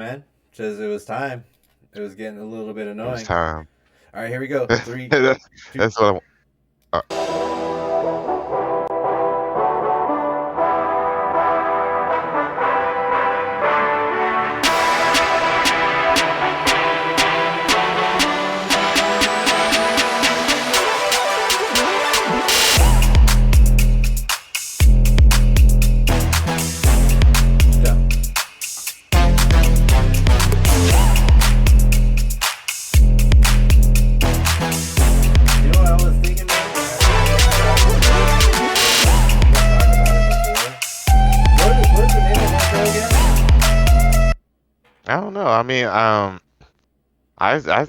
Man, says it was time. It was getting a little bit It was annoying. time. All right, here we go. Three, That's two. that's what Go. You know what I was thinking, man? We had talked about it before. What's the name of that show again? I don't know. I mean, I I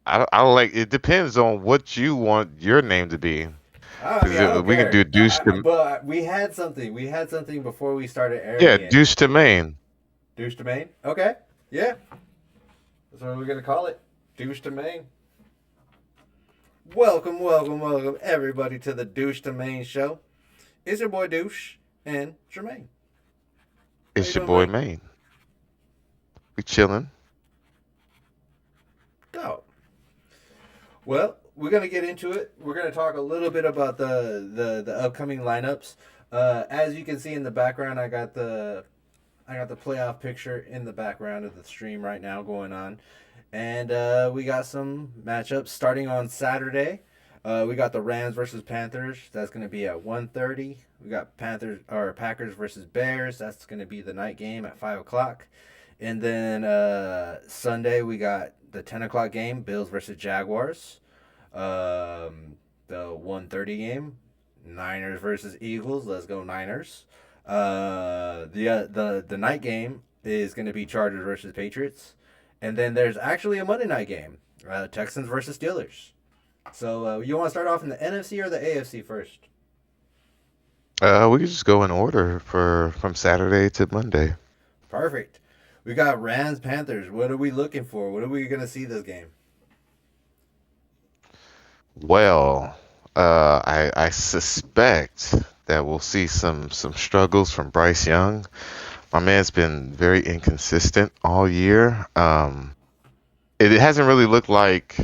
I like it depends on what you want your name to be. I mean, I Because don't we can care. do douche to But we had something. We had something before we started yeah, airing it. douche to main. Douche to main. Okay. Yeah. That's what we're gonna call it. Douche to main. Welcome, welcome, welcome, everybody to the Douche to Main show. It's your boy Douche and Jermaine. How you It's your doing, boy man? Main. We chilling. Go. Well, we're gonna get into it. We're gonna talk a little bit about the upcoming lineups. As you can see in the background, I got the playoff picture in the background of the stream right now going on, and we got some matchups starting on Saturday. We got the Rams versus Panthers. That's gonna be at 1:30. We got Panthers or Packers versus Bears. That's gonna be the night game at 5 o'clock. And then Sunday we got the 10 o'clock game, Bills versus Jaguars. The 1:30 game, Niners versus Eagles. Let's go Niners. The night game is going to be Chargers versus Patriots, and then there's actually a Monday night game, Texans versus Steelers. So you want to start off in the NFC or the AFC first? We can just go in order for from Saturday to Monday. Perfect. We got Rams Panthers. What are we looking for? What are we going to see this game? Well, I suspect that we'll see some struggles from Bryce Young. My man's been very inconsistent all year. It hasn't really looked like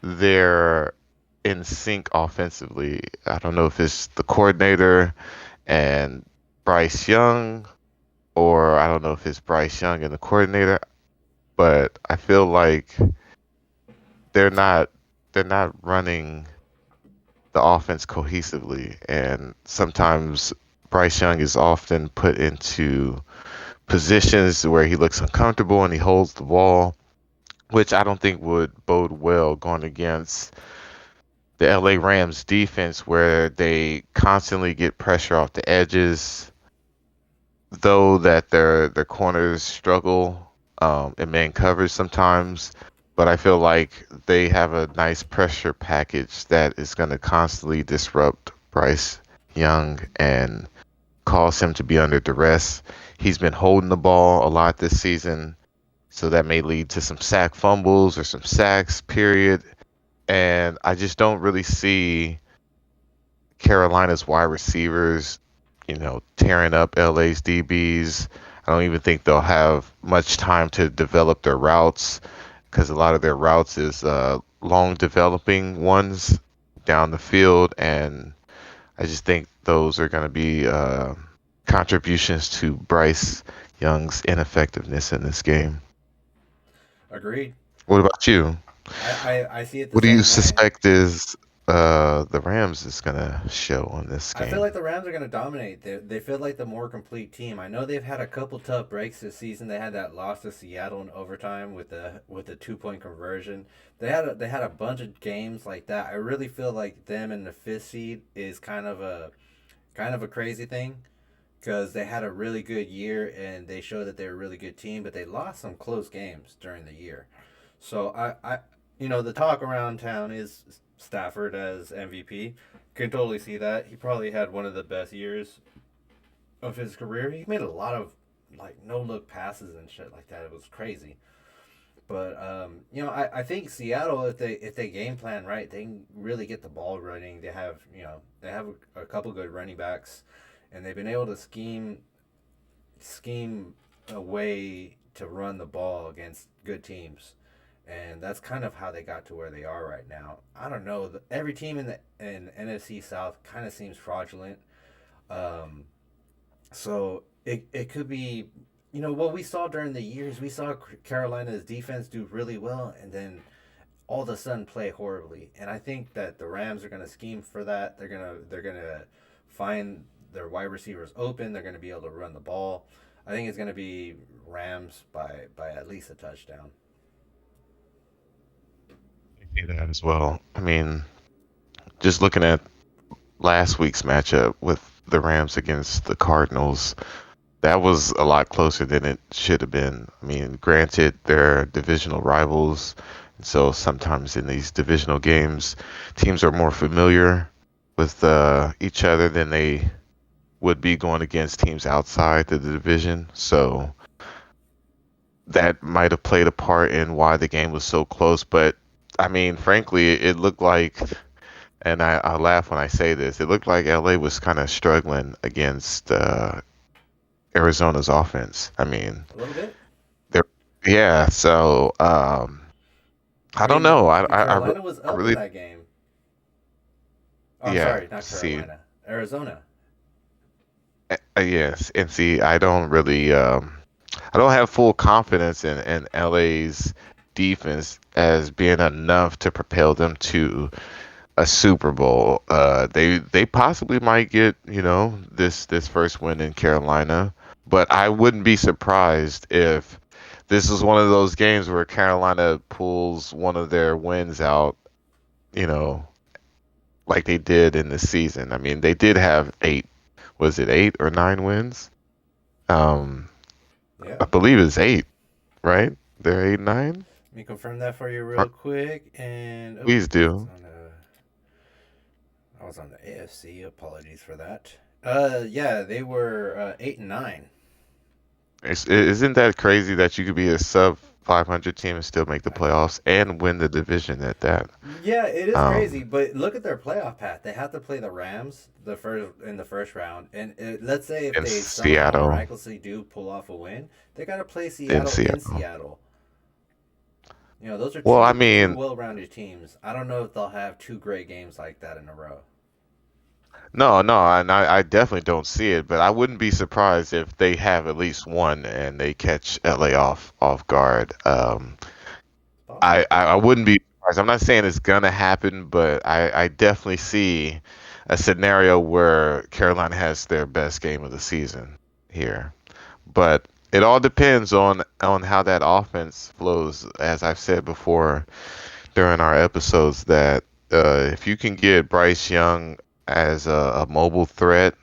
they're in sync offensively. I don't know if it's the coordinator and Bryce Young, or I don't know if it's Bryce Young and the coordinator, but I feel like they're not they're not running the offense cohesively, and sometimes Bryce Young is often put into positions where he looks uncomfortable and he holds the ball, which I don't think would bode well going against the LA Rams defense, where they constantly get pressure off the edges, though that their corners struggle in man coverage sometimes. But I feel like they have a nice pressure package that is going to constantly disrupt Bryce Young and cause him to be under duress. He's been holding the ball a lot this season, so that may lead to some sack fumbles or some sacks, period. And I just don't really see Carolina's wide receivers, tearing up LA's DBs. I don't even think they'll have much time to develop their routes because a lot of their routes is long developing ones down the field, and I just think those are going to be contributions to Bryce Young's ineffectiveness in this game. Agreed. What about you? I see it the What do you same way. suspect is the Rams is going to show on this I feel like game? the Rams are going to dominate. They feel like the more complete team. I know they've had a couple tough breaks this season. They had that loss to Seattle in overtime with the 2 point conversion. They had a bunch of games like that. I really feel like them in the fifth seed is kind of a crazy thing because they had a really good year and they showed that they're a really good team, but they lost some close games during the year. So the talk around town is Stafford as MVP. Can totally see that. He probably had one of the best years of his career. He made a lot of like no look passes and shit like that. It was crazy. But I think Seattle, if they game plan right, they can really get the ball running. They have a couple good running backs, and they've been able to scheme a way to run the ball against good teams, and that's kind of how they got to where they are right now. I don't know. Every team in the NFC South kind of seems fraudulent. Um, so it could be, what we saw during the years. We saw Carolina's defense do really well, and then all of a sudden play horribly. And I think that the Rams are going to scheme for that. They're gonna find their wide receivers open. They're going to be able to run the ball. I think it's going to be Rams by at least a touchdown. I see that as well. I mean, just looking at last week's matchup with the Rams against the Cardinals, that was a lot closer than it should have been. I mean, granted, they're divisional rivals, so sometimes in these divisional games, teams are more familiar with each other than they would be going against teams outside the division. So that might have played a part in why the game was so close. But I mean, frankly, it looked like, and I laugh when I say this, it looked like LA was kind of struggling against Arizona's offense. I mean, A little bit. they're yeah. So I I don't mean, know. the Carolina was I up in really that game. Oh, I'm yeah. sorry, not See, Carolina, Arizona. yes, and see, I don't have full confidence in LA's defense as being enough to propel them to a Super Bowl. They possibly might get this first win in Carolina, but I wouldn't be surprised if this is one of those games where Carolina pulls one of their wins out, you know, like they did in the season. I mean, they did have was it 8 or 9 wins? Um, Yeah. I believe it's 8, right? They're 8-9. Let me confirm that for you real quick. And oh, Please do. I was on the AFC. Apologies for that. Yeah, they were 8-9. Isn't that crazy that you could be a sub 500 team and still make the playoffs and win the division at that? Yeah, it is crazy, Um, but look at their playoff path. They have to play the Rams the first round, and let's say if in they somehow Seattle, miraculously do pull off a win, they got to play in Seattle in Seattle. Seattle. Those are Well, I two mean, well-rounded teams. I don't know if they'll have two great games like that in a row. no, no, and I definitely don't see it, but I wouldn't be surprised if they have at least one and they catch LA off guard. It's possible. I wouldn't be surprised. I'm not saying it's gonna happen, but I definitely see a scenario where Carolina has their best game of the season here. But it all depends on how that offense flows. As I've said before during our episodes, that if you can get Bryce Young as a mobile threat,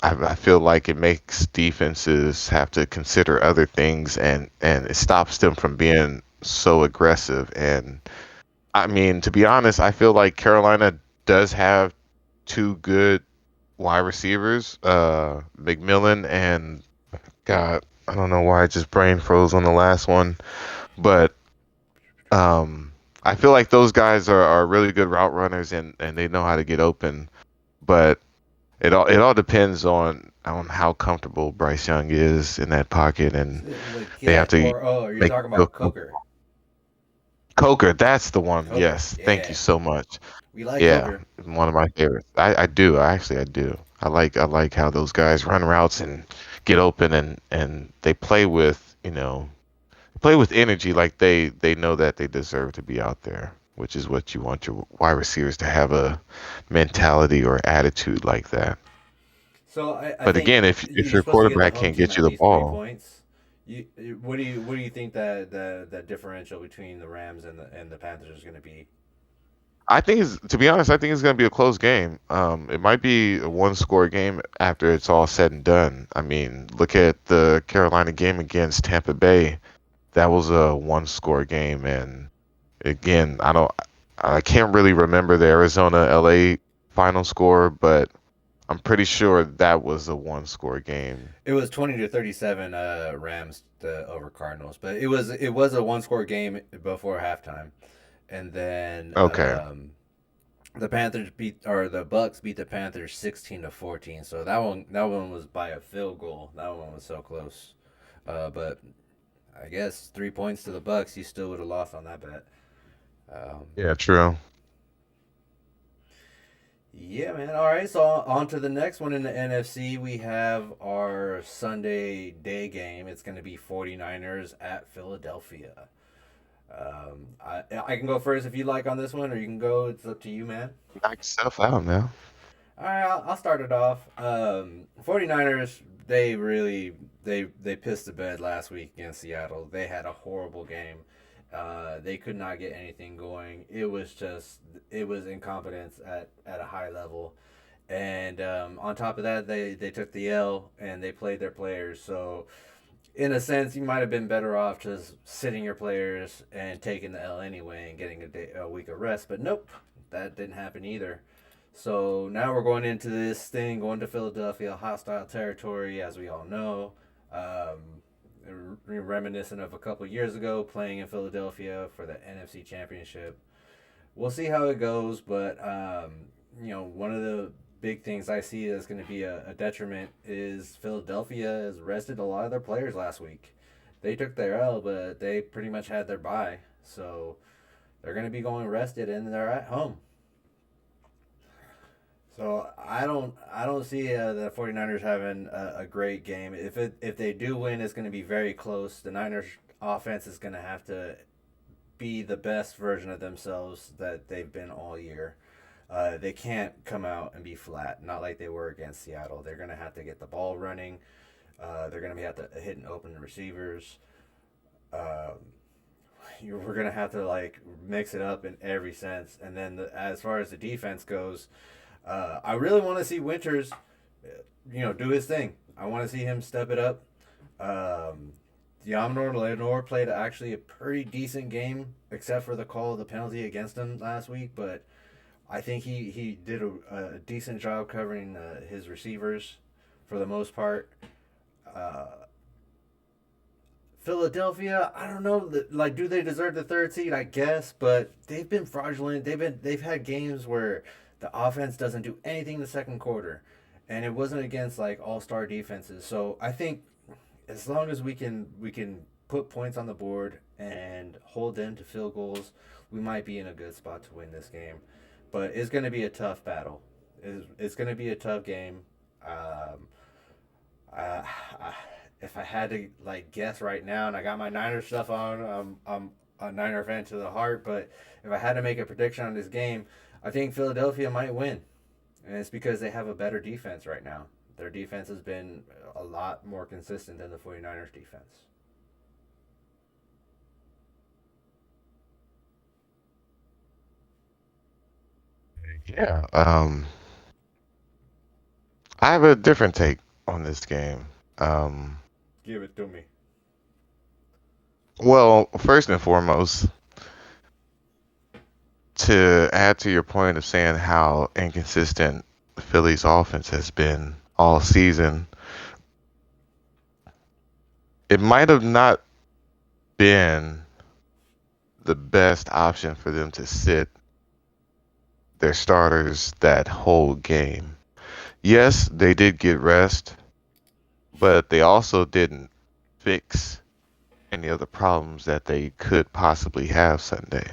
I feel like it makes defenses have to consider other things, and it stops them from being so aggressive. And I mean, to be honest, I feel like Carolina does have two good wide receivers, McMillan and God, I don't know why I just brain froze on the last one, but I feel like those guys are really good route runners and they know how to get open. But it all depends on how comfortable Bryce Young is in that pocket, and Like they have get to or oh, you're make talking him feel about Coker. comfortable. Coker, that's the one. Coker, Yes, thank you yeah, so much. we like Yeah, Coker. one of my favorites. I do. I do. I like how those guys run routes and get open and they play with energy like they know that they deserve to be out there, which is what you want your wide receivers to have a mentality or attitude like that. So I But think again, if you're your supposed to give the quarterback home can't team get you at the least three ball, points. What do you think that the differential between the Rams and the Panthers is going to be? I think it's to be honest, I think it's going to be a close game. It might be a one-score game after it's all said and done. I mean, look at the Carolina game against Tampa Bay. That was a one-score game, and again, I can't really remember the Arizona LA final score, but I'm pretty sure that was a one-score game. It was 20-37 Rams over Cardinals, but it was a one score game before halftime, and then Okay. the Bucks beat the Panthers 16-14. So that one was by a field goal. That one was so close. But I guess 3 points to the Bucks, you still would have lost on that bet. Um, Yeah, true. yeah, man. All right, so on to the next one in the NFC. We have our Sunday day game. It's going to be 49ers at Philadelphia. I can go first if you like on this one, or you can go. It's up to you, man. Knock yourself out, man. All right, I'll start it off. 49ers, they really they pissed the bed last week against Seattle. They had a horrible game. They could not get anything going. It was incompetence at a high level. And on top of that, they took the L and they played their players. So in a sense, you might have been better off just sitting your players and taking the L anyway and getting a week of rest. But nope, that didn't happen either. So now we're going into this thing, going to Philadelphia, hostile territory, as we all know. Reminiscent of a couple years ago, playing in Philadelphia for the NFC Championship. We'll see how it goes, but one of the big things I see that's going to be a detriment is Philadelphia has rested a lot of their players last week. They took their L, but they pretty much had their bye, so they're going to be going rested and they're at home. So I don't see the 49ers having a great game. If they do win, it's going to be very close. The Niners offense is going to have to be the best version of themselves that they've been all year. They can't come out and be flat, not like they were against Seattle. They're going to have to get the ball running. They're going to have to hit and open receivers. Um, we're going to have to like mix it up in every sense. And then as far as the defense goes, I really want to see Winters, do his thing. I want to see him step it up. Um, Yamnor Lenore played actually a pretty decent game, except for the call of the penalty against him last week. But I think he did a decent job covering his receivers for the most part. Uh, Philadelphia, I don't know. Like, do they deserve the third seed? I guess, but they've been fraudulent. They've had games where the offense doesn't do anything in the second quarter, and it wasn't against like all star defenses. So I think as long as we can put points on the board and hold them to field goals, we might be in a good spot to win this game. But it's going to be a tough battle. It's going to be a tough game. Um, uh, if I had to like guess right now, and I got my Niners stuff on, I'm a Niner fan to the heart. But if I had to make a prediction on this game, I think Philadelphia might win, and it's because they have a better defense right now. Their defense has been a lot more consistent than the 49ers defense. Yeah. I have a different take on this game. Um, Give it to me. well, first and foremost, to add to your point of saying how inconsistent Philly's offense has been all season, it might have not been the best option for them to sit their starters that whole game. Yes, they did get rest, but they also didn't fix any of the problems that they could possibly have Sunday.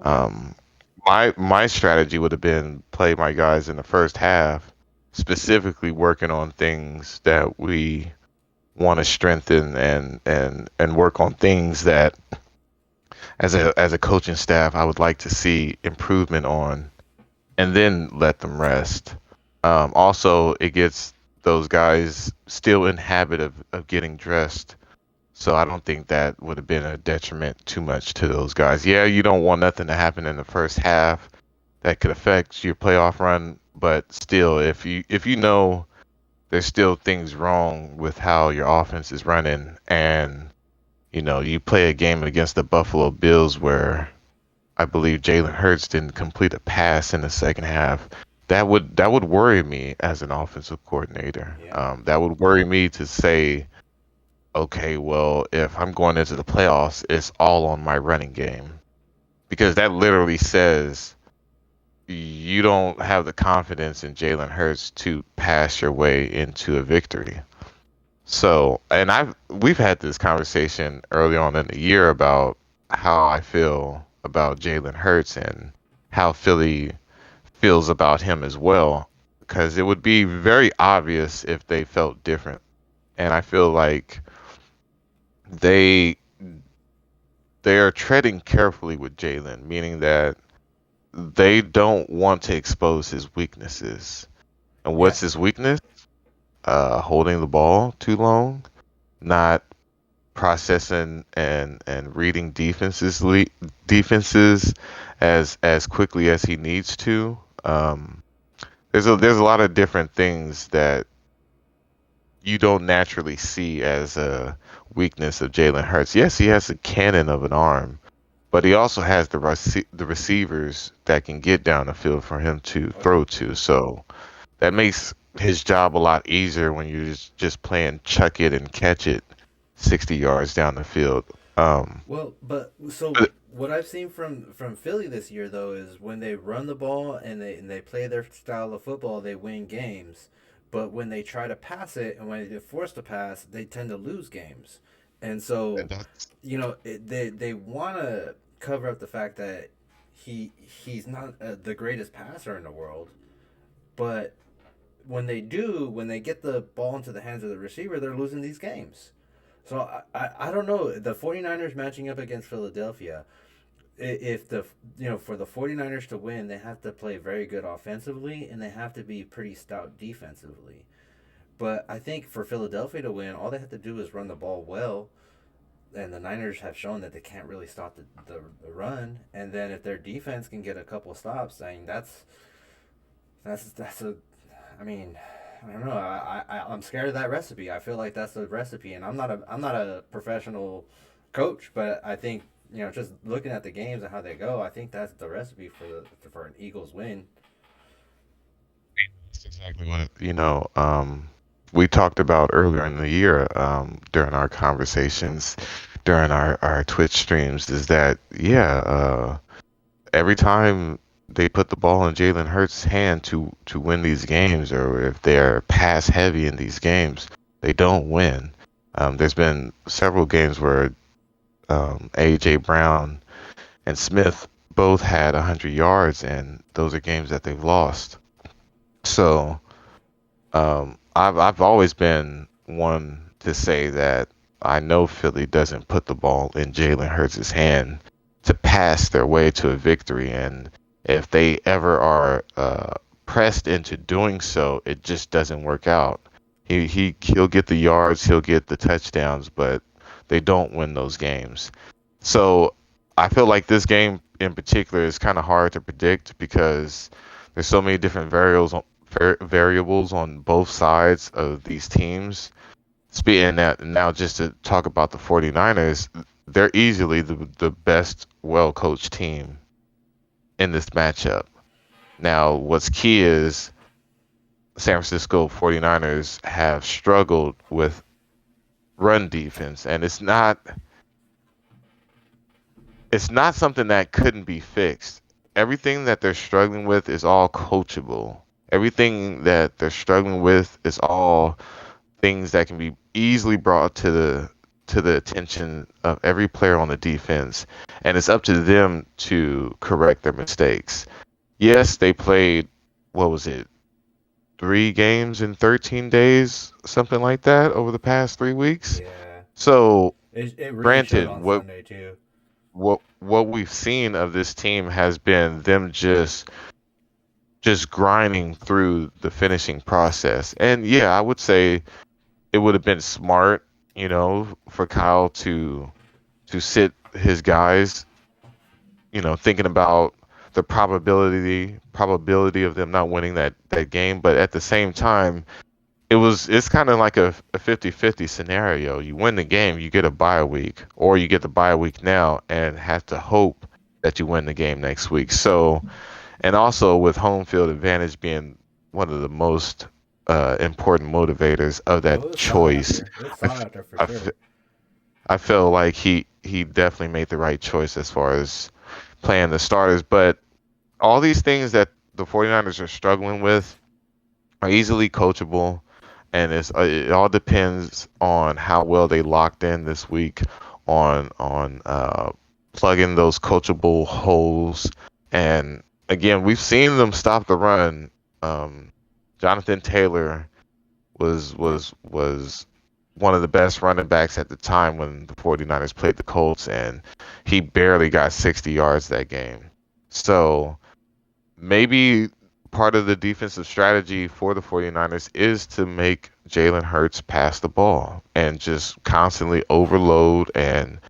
Okay. Um, my strategy would have been play my guys in the first half, specifically working on things that we want to strengthen and work on things that as a coaching staff I would like to see improvement on, and then let them rest. Also, it gets those guys still in habit of getting dressed. So I don't think that would have been a detriment too much to those guys. Yeah, you don't want nothing to happen in the first half that could affect your playoff run, but still, if you know there's still things wrong with how your offense is running, and you play a game against the Buffalo Bills where I believe Jalen Hurts didn't complete a pass in the second half. That would worry me as an offensive coordinator. Yeah. That would worry me to say, okay, well, if I'm going into the playoffs, it's all on my running game, because that literally says you don't have the confidence in Jalen Hurts to pass your way into a victory. So, and we've had this conversation early on in the year about how I feel about Jalen Hurts and how Philly feels about him as well, because it would be very obvious if they felt different. And I feel like they they are treading carefully with Jalen, meaning that they don't want to expose his weaknesses. And Yeah. what's his weakness? Holding the ball too long, not processing and reading defenses as quickly as he needs to. There's a lot of different things that you don't naturally see as a weakness of Jalen Hurts. Yes, he has a cannon of an arm, but he also has the receivers that can get down the field for him to Oh yeah. throw to. So that makes his job a lot easier when you're just playing chuck it and catch it 60 yards down the field. Well, but so But what I've seen from Philly this year though is when they run the ball and they play their style of football, they win games. But when they try to pass it and when they're forced to pass, they tend to lose games. And so, that's they want to cover up the fact that he's not the greatest passer in the world, but when they get the ball into the hands of the receiver, they're losing these games. So I don't know. The 49ers matching up against Philadelphia, if the for the 49ers to win, they have to play very good offensively and they have to be pretty stout defensively. But I think for Philadelphia to win, all they have to do is run the ball well. And the Niners have shown that they can't really stop the run. And then if their defense can get a couple stops, saying that's a I mean, I don't know. I'm scared of that recipe. I feel like that's the recipe, and I'm not a professional coach, but I think just looking at the games and how they go, I think that's the recipe for an Eagles win. exactly what we talked about earlier in the year during our conversations during our Twitch streams is that every time they put the ball in Jalen Hurts' hand to win these games, or if they're pass heavy in these games, they don't win. There's been several games where AJ Brown and Smith both had 100 yards, and those are games that they've lost. So I've always been one to say that I know Philly doesn't put the ball in Jalen Hurts' hand to pass their way to a victory, and if they ever are pressed into doing so, it just doesn't work out. He'll get the yards, he'll get the touchdowns, but they don't win those games. So I feel like this game in particular is kind of hard to predict because there's so many different variables on both sides of these teams. Speaking that now, just to talk about the 49ers, they're easily the best, well coached team in this matchup. Now, what's key is San Francisco 49ers have struggled with run defense, and it's not something that couldn't be fixed. Everything that they're struggling with is all coachable. Everything that they're struggling with is all things that can be easily brought to the attention of every player on the defense, and it's up to them to correct their mistakes. Yes, they played what was it, 3 games in 13 days, something like that, over the past 3 weeks. Yeah, So, it really showed granted, on what Sunday too. what what we've seen of this team has been them just grinding through the finishing process. And yeah, I would say it would have been smart, for Kyle to sit his guys, thinking about the probability of them not winning that game. But at the same time, it's kind of like a 50-50 scenario. You win the game, you get a bye week, or you get the bye week now and have to hope that you win the game next week. So, and also with home field advantage being one of the most important motivators of Oh, that it was sought choice, after. It's I, sought f- after for I, f- sure. I feel like he definitely made the right choice as far as playing the starters. But all these things that the 49ers are struggling with are easily coachable. and it all depends on how well they locked in this week on plugging those coachable holes. And again, we've seen them stop the run. Um, Jonathan Taylor Yeah. was one of the best running backs at the time when the 49ers played the Colts, and he barely got 60 yards that game. So maybe part of the defensive strategy for the 49ers is to make Jalen Hurts pass the ball and just constantly overload and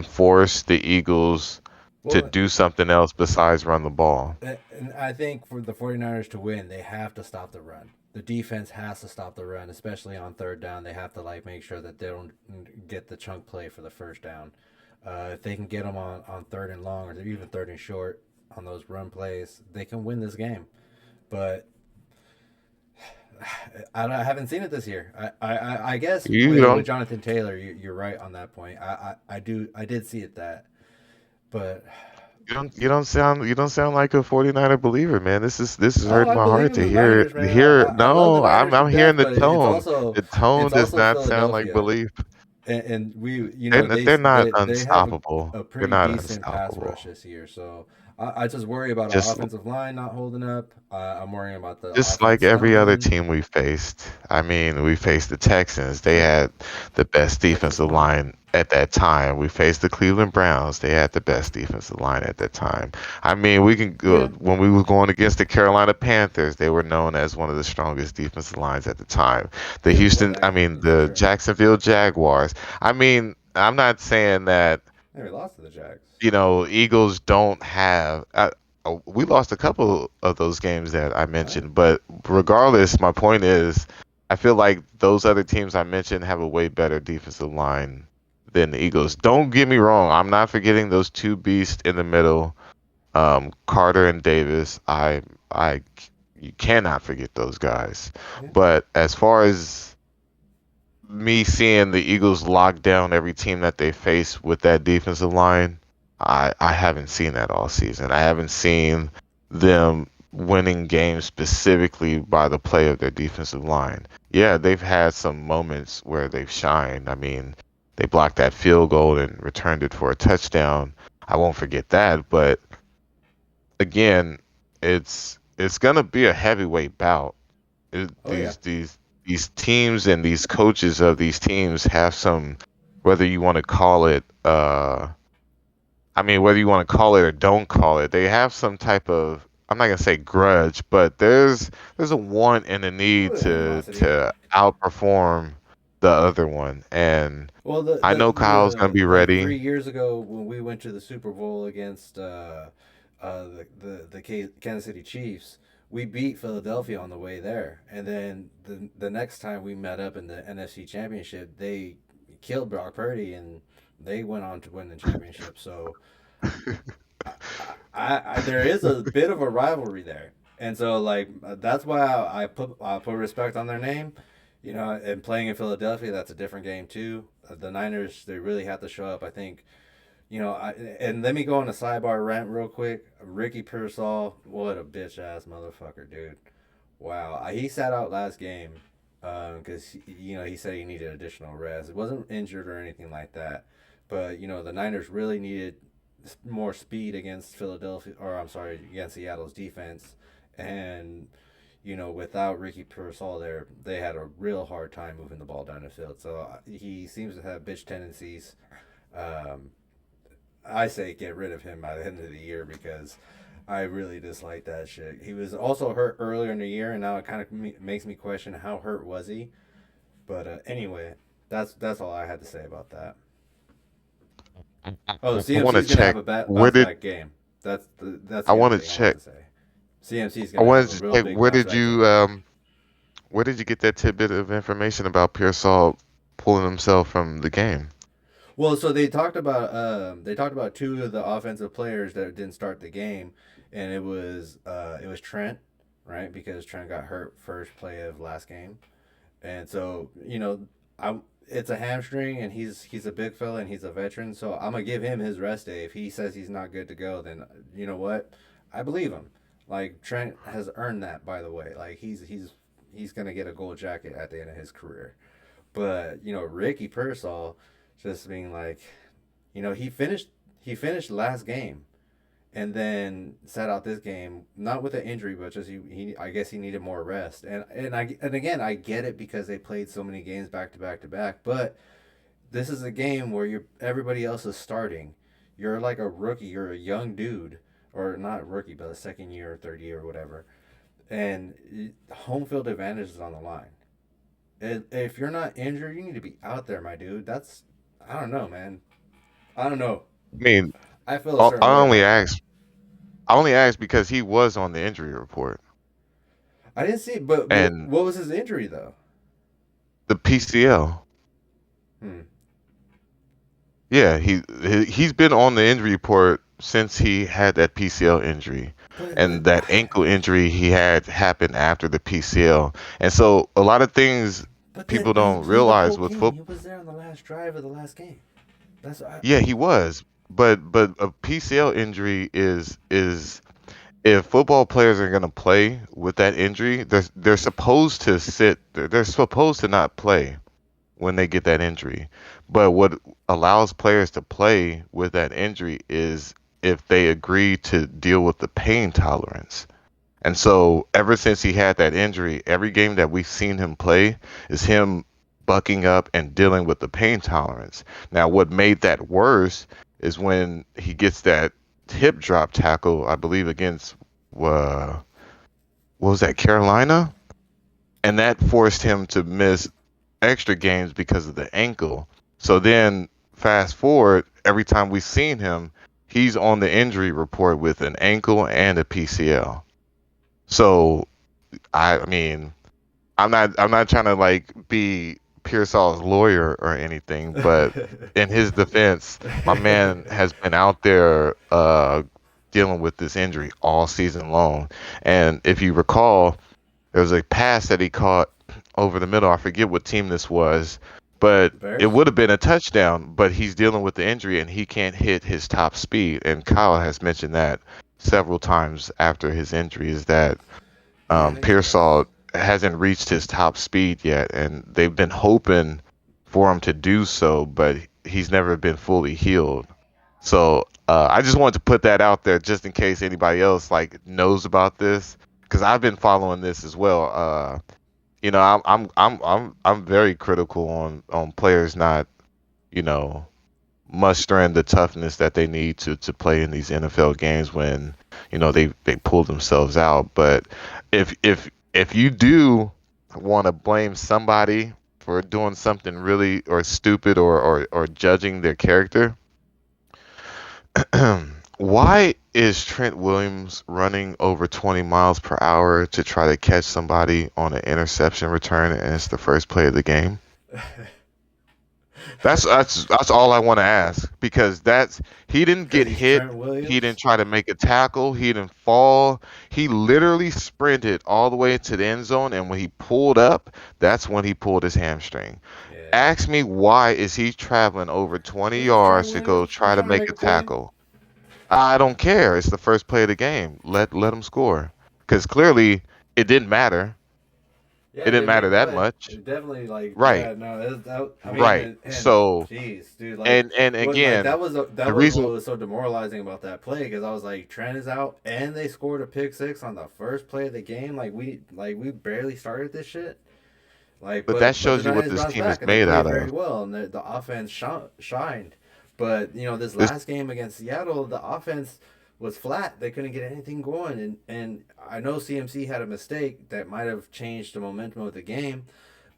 force the Eagles to Well, do something else besides run the ball. and I think for the 49ers to win, they have to stop the run. The defense has to stop the run, especially on third down. They have to like make sure that they don't get the chunk play for the first down. If they can get them on third and long or even third and short on those run plays, they can win this game. But I haven't seen it this year. I guess You don't Jonathan Taylor, you're right on that point. I did see it that, but you don't sound like a 49er believer, man. This is oh, hurting I my believe heart in to the Niners, man. hear. I love the No, Niners to I'm hearing death, the but tone. The tone it's does also not sound like Philadelphia, belief. and we They're not they have unstoppable. a They're pretty not decent pass unstoppable. rush this year. So I just worry about our Just offensive line not holding up. I'm worrying about the Just like offense every other stumbling. team we faced. I mean, we faced the Texans. They Yep, had the best Texas defensive won. line at that time. We faced the Cleveland Browns. They had the best defensive line at that time. I mean, we can go Yeah, when we were going against the Carolina Panthers, they were known as one of the strongest defensive lines at the time. yeah, before I that, mean, for the sure. Jacksonville Jaguars. I mean, I'm not saying that Yeah, we lost to the Jags. Eagles don't have. We lost a couple of those games that I All right. mentioned, but regardless, my point is, I feel like those other teams I mentioned have a way better defensive line than the Eagles. Don't get me wrong, I'm not forgetting those two beasts in the middle, Carter and Davis. I, you cannot forget those guys. Yeah. But as far as me seeing the Eagles lock down every team that they face with that defensive line, I haven't seen that all season. I haven't seen them winning games specifically by the play of their defensive line. Yeah, they've had some moments where they've shined. I mean, they blocked that field goal and returned it for a touchdown. I won't forget that, but again, it's gonna be a heavyweight bout. Oh yeah. These teams and these coaches of these teams have some, whether you want to call it, I mean, whether you want to call it or don't call it, they have some type of, I'm not gonna say grudge, but there's a want and a A need little bit of animosity. to outperform the other one, and Well, I know Kyle's gonna be like ready. 3 years ago when we went to the Super Bowl against Kansas City Chiefs, we beat Philadelphia on the way there, and then the next time we met up in the NFC Championship, they killed Brock Purdy and they went on to win the championship. So there is a bit of a rivalry there, and so like that's why I put respect on their name. You know, and playing in Philadelphia, that's a different game too. The Niners, they really have to show up. I think, and let me go on a sidebar rant real quick. Ricky Pearsall, what a bitch ass motherfucker, dude. Wow, he sat out last game because he said he needed additional rest. It wasn't injured or anything like that, but the Niners really needed more speed against Philadelphia, or I'm sorry, against Seattle's defense, and without Ricky Pearsall there, they had a real hard time moving the ball down the field. So he seems to have bitch tendencies. Um, I say get rid of him by the end of the year because I really dislike that shit. He was also hurt earlier in the year, and now it kind of makes me question how hurt was he. But anyway, that's all I had to say about that. Oh, I want CMC to is gonna have check a where bounce did back game. That's I the want other to thing I wanted check to say. CMC is I gonna have wanted a to real check big bounce back game. where did you get that tidbit of information about Pearsall pulling himself from the game? Well, so they talked about two of the offensive players that didn't start the game, and it was Trent, right? Because Trent got hurt first play of last game, and so I it's a hamstring, and he's a big fella and he's a veteran, so I'm gonna give him his rest day. If he says he's not good to go, then you know what, I believe him. Like Trent has earned that, by the way. Like he's gonna get a gold jacket at the end of his career. But Ricky Pearsall just being like, he finished last game and then sat out this game, not with an injury, but just he I guess he needed more rest. And again, I get it because they played so many games back to back to back, but this is a game where everybody else is starting. You're like a rookie, you're a young dude, or not rookie, but a second year or third year or whatever. And home field advantage is on the line. If you're not injured, you need to be out there, my dude. I don't know, man. I don't know. I mean, I feel a I certain I way only about that. asked. I only asked because he was on the injury report, I didn't see, but and what was his injury though? the PCL. Hmm. Yeah, he's been on the injury report since he had that PCL injury, But and that ankle injury he had happened after the PCL. And so a lot of things but people then he don't played the whole realize with game. He football. was there on the last drive of the last game. That's Yeah, he was, but a PCL injury is if football players are going to play with that injury, they're supposed to sit. They're supposed to not play when they get that injury. But what allows players to play with that injury is if they agree to deal with the pain tolerance. And so ever since he had that injury, every game that we've seen him play is him bucking up and dealing with the pain tolerance. Now, what made that worse is when he gets that hip drop tackle, I believe against uh, what was that, Carolina? And that forced him to miss extra games because of the ankle. So then, fast forward, every time we've seen him, he's on the injury report with an ankle and a PCL. So I mean, I'm not trying to like be Pearsall's lawyer or anything, but in his defense, my man has been out there dealing with this injury all season long. And if you recall, there was a pass that he caught over the middle. I forget what team this was, but it Bears. would have been a touchdown. But he's dealing with the injury and he can't hit his top speed. And Kyle has mentioned that several times after his injury is that Yeah, and again, Pearsall hasn't reached his top speed yet, and they've been hoping for him to do so, but he's never been fully healed. So I just wanted to put that out there just in case anybody else like knows about this, because I've been following this as well. I'm very critical on players not you know mustering the toughness that they need to play in these NFL games when they pull themselves out. But if you do want to blame somebody for doing something really or stupid or judging their character, why is Trent Williams running over 20 miles per hour to try to catch somebody on an interception return and it's the first play of the game? That's all I want to ask because that's he didn't because get he's hit. Trent He Williams. didn't try to make a tackle. He didn't fall. He literally sprinted all the way to the end zone, and when he pulled up, that's when he pulled his hamstring. Yeah, Ask me why is he traveling over 20 because he's Trent yards to go Williams. He's try to trying to make make a a play. tackle? I don't care. It's the first play of the game. Let him score because clearly it didn't matter. Yeah, It it didn't didn't make matter a that play. much. It definitely Right. no. I mean, Right. and So jeez, dude, and that again, was the that was what reason was so demoralizing about that play because I was like, Trent is out, and they scored a pick six on the first play of the game. Like we barely started this shit. Like, But that but the shows you what Niners this bounced team is back and they made played out very of. well, and the offense shined. But this This last game against Seattle, the offense was flat. They couldn't get anything going, and I know CMC had a mistake that might have changed the momentum of the game,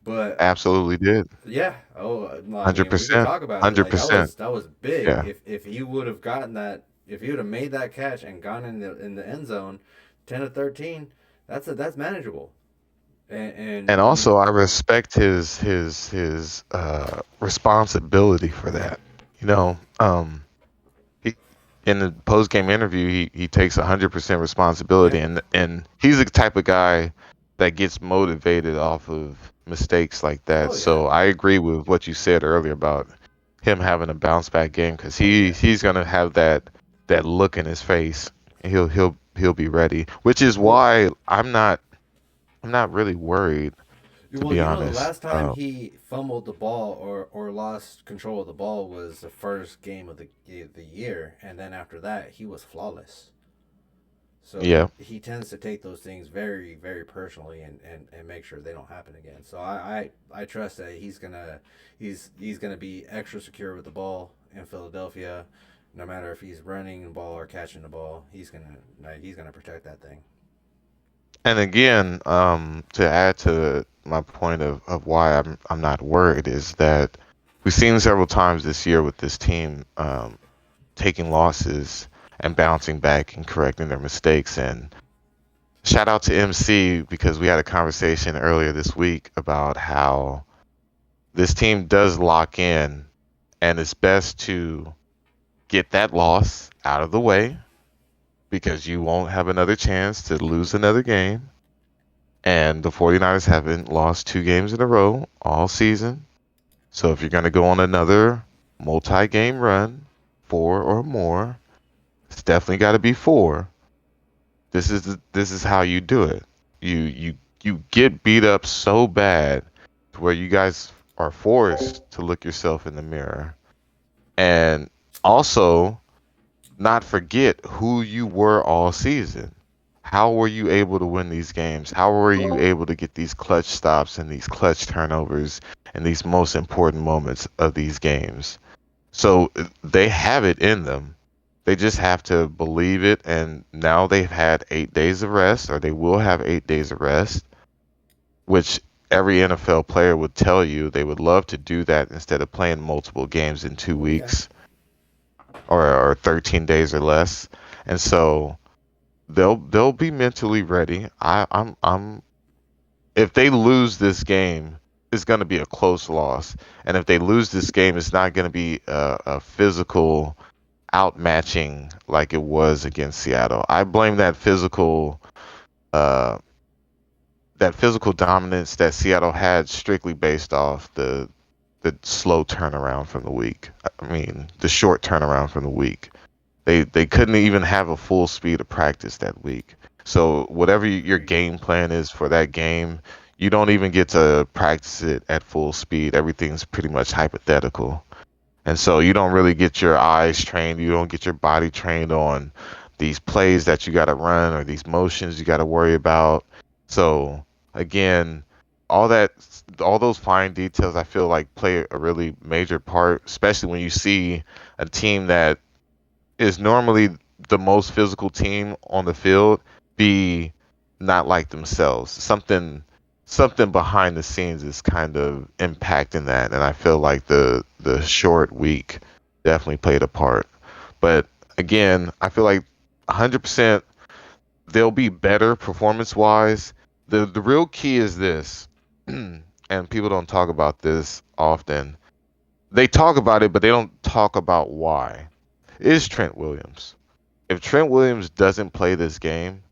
but absolutely did. yeah. Oh, I mean, we could 100%. talk about it. Like that 100%. was that was big. Yeah. If he would have gotten that, if he would have made that catch and gone in the end zone, 10 to 13, that's manageable. And And I mean, also I respect his responsibility for that. You know, he in the post game interview he takes 100% responsibility yeah. and he's the type of guy that gets motivated off of mistakes like that. Oh yeah. So I agree with what you said earlier about him having a bounce back game because Oh yeah. he's gonna have that look in his face. He'll be ready, which is Well, why I'm not. I'm not really worried, to Well, be you know, the honest. last time he fumbled the ball or lost control of the ball was the first game of the year, and then after that, he was flawless. So Yeah. he tends to take those things very very personally and make sure they don't happen again. So I trust that he's gonna be extra secure with the ball in Philadelphia, no matter if he's running the ball or catching the ball. He's gonna protect that thing. And again, to add to my point of why I'm not worried is that we've seen several times this year with this team taking losses and bouncing back and correcting their mistakes. And shout out to MC because we had a conversation earlier this week about how this team does lock in, and it's best to get that loss out of the way because you won't have another chance to lose another game. And the 49ers haven't lost 2 games in a row all season. So if you're going to go on another multi-game run, 4 or more, it's definitely got to be 4. This is how you do it. You get beat up so bad to where you guys are forced to look yourself in the mirror and also not forget who you were all season. How were you able to win these games? How were you able to get these clutch stops and these clutch turnovers and these most important moments of these games? So they have it in them. They just have to believe it. And now they've had 8 days of rest, or they will have 8 days of rest, which every NFL player would tell you they would love to do that instead of playing multiple games in two Oh yeah. weeks or 13 days or less. And so they'll be mentally ready. I'm if they lose this game, it's going to be a close loss. And if they lose this game, it's not going to be a physical outmatching like it was against Seattle. I blame uh, that physical dominance that Seattle had strictly based off the slow turnaround from the week. I mean, the short turnaround from the week. They couldn't even have a full speed of practice that week. So whatever your game plan is for that game, you don't even get to practice it at full speed. Everything's pretty much hypothetical. And so you don't really get your eyes trained, you don't get your body trained on these plays that you got to run or these motions you got to worry about. So again, all that all those fine details I feel like play a really major part, especially when you see a team that is normally the most physical team on the field be not like themselves. Something behind the scenes is kind of impacting that, and I feel like the short week definitely played a part. But again, I feel like 100% they'll be better performance wise. The real key is this, and people don't talk about this often. They talk about it, but they don't talk about why. Is Trent Williams. If Trent Williams doesn't play this game,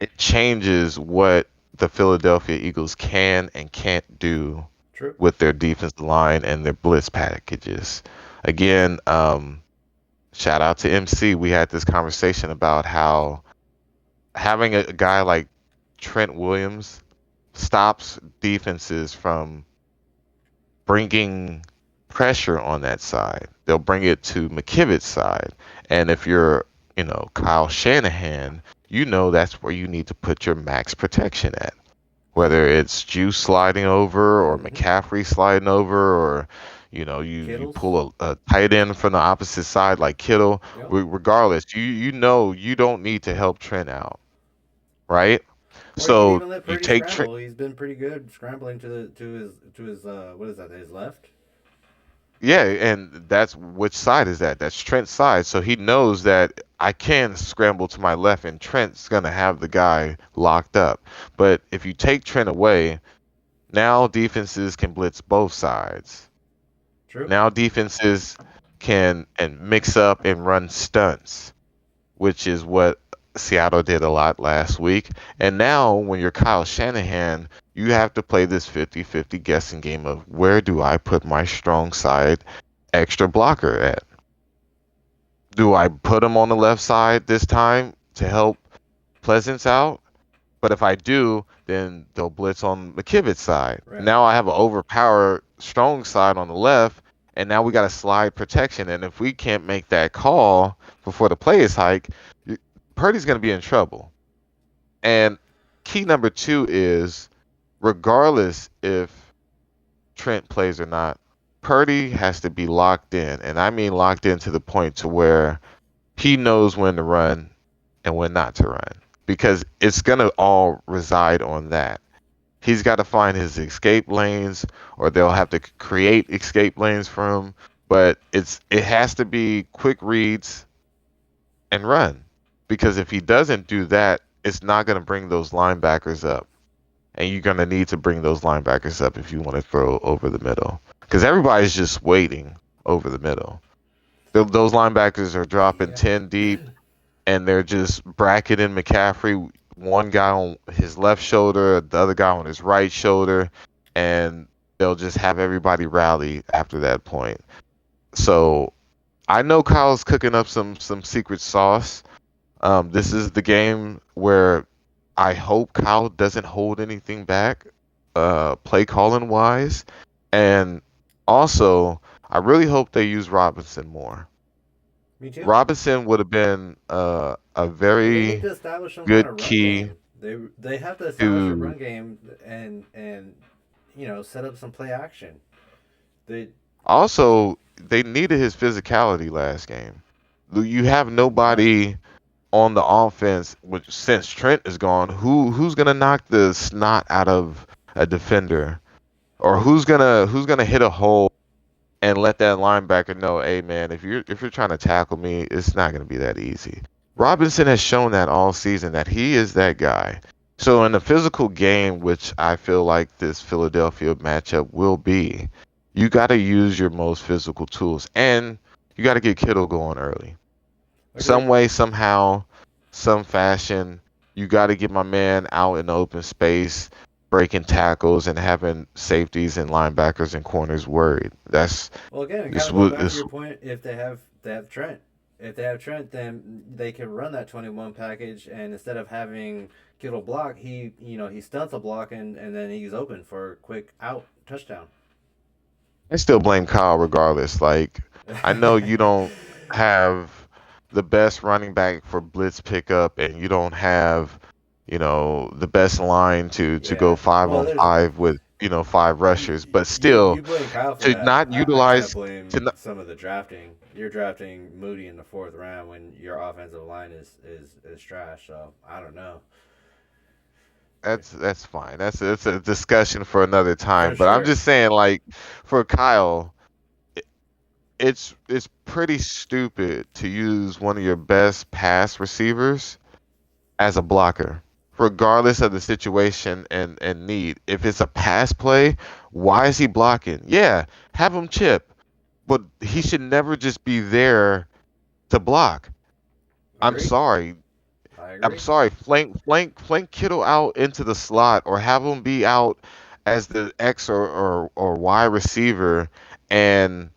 it changes what the Philadelphia Eagles can and can't do True. with their defensive line and their blitz packages. Again, shout out to MC. We had this conversation about how having a guy like Trent Williams stops defenses from bringing pressure on that side. They'll bring it to McKivitt's side. And if you're, Kyle Shanahan, you know that's where you need to put your max protection at. Whether it's Juice sliding over or Mm-hmm. McCaffrey sliding over or you Kittles. pull a tight end from the opposite side like Kittle. Yep. Regardless, you know you don't need to help Trent out, right? Or he can So even let you Purdy take Trent. scramble. He's been pretty good scrambling to his what is that? His left. Yeah, and that's which side is that? That's Trent's side. So he knows that I can scramble to my left, and Trent's gonna have the guy locked up. But if you take Trent away, now defenses can blitz both sides. True. Now defenses can and mix up and run stunts, which is what Seattle did a lot last week. And now when you're Kyle Shanahan, you have to play this 50-50 guessing game of where do I put my strong side extra blocker at? Do I put him on the left side this time to help Pleasance out? But if I do, then they'll blitz on McKibbett's side. Right. Now I have an overpowered strong side on the left, and now we got a slide protection. And if we can't make that call before the play is hike, y- Purdy's going to be in trouble. And key number two is regardless if Trent plays or not, Purdy has to be locked in. And I mean locked in to the point to where he knows when to run and when not to run because it's going to all reside on that. He's got to find his escape lanes or they'll have to create escape lanes for him, but it has to be quick reads and run because if he doesn't do that, it's not going to bring those linebackers up. And you're going to need to bring those linebackers up if you want to throw over the middle because everybody's just waiting over the middle. Those linebackers are dropping Yeah. 10 deep and they're just bracketing McCaffrey, one guy on his left shoulder, the other guy on his right shoulder, and they'll just have everybody rally after that point. So I know Kyle's cooking up some secret sauce. This is the game where I hope Kyle doesn't hold anything back, play calling wise, and also I really hope they use Robinson more. Me too. Robinson would have been a Well, they need very to establish some kind good of run key game. They have to establish a to run game and set up some play action. They also they needed his physicality last game. You have right. nobody on the offense, which since Trent is gone, who's gonna knock the snot out of a defender, or who's gonna hit a hole and let that linebacker know, hey man, if you're trying to tackle me, it's not going to be that easy. Right. Robinson has shown that all season that he is that guy. So in a physical game, which I feel like this Philadelphia matchup will be, you got to use your most physical tools, and you got to get Kittle going early. Some Agreed. way, somehow, some fashion, you got to get my man out in the open space, breaking tackles and having safeties and linebackers and corners worried. Well, again, kind This of going was back to this your point, if they have Trent, if they have Trent, then they can run that 21 package, and instead of having Kittle block, he stunts a block and then he's open for a quick out touchdown. I still blame Kyle regardless. Like I know you don't have the best running back for blitz pickup and you don't have, the best line to go Yeah. five Well, on there's five with, five you, rushers, but you still blame Kyle for to that. not I kind of utilize to blame not, some of the drafting. You're drafting Moody in the fourth round when your offensive line is trash. So I don't know that's fine. That's a discussion for another for time, but I'm sure. just saying like for Kyle it's pretty stupid to use one of your best pass receivers as a blocker, regardless of the situation and need. If it's a pass play, why is he blocking? Yeah, have him chip, but he should never just be there to block. I'm Agreed. sorry. I I'm agree. sorry. Flank Kittle out into the slot, or have him be out as the X or Y receiver, and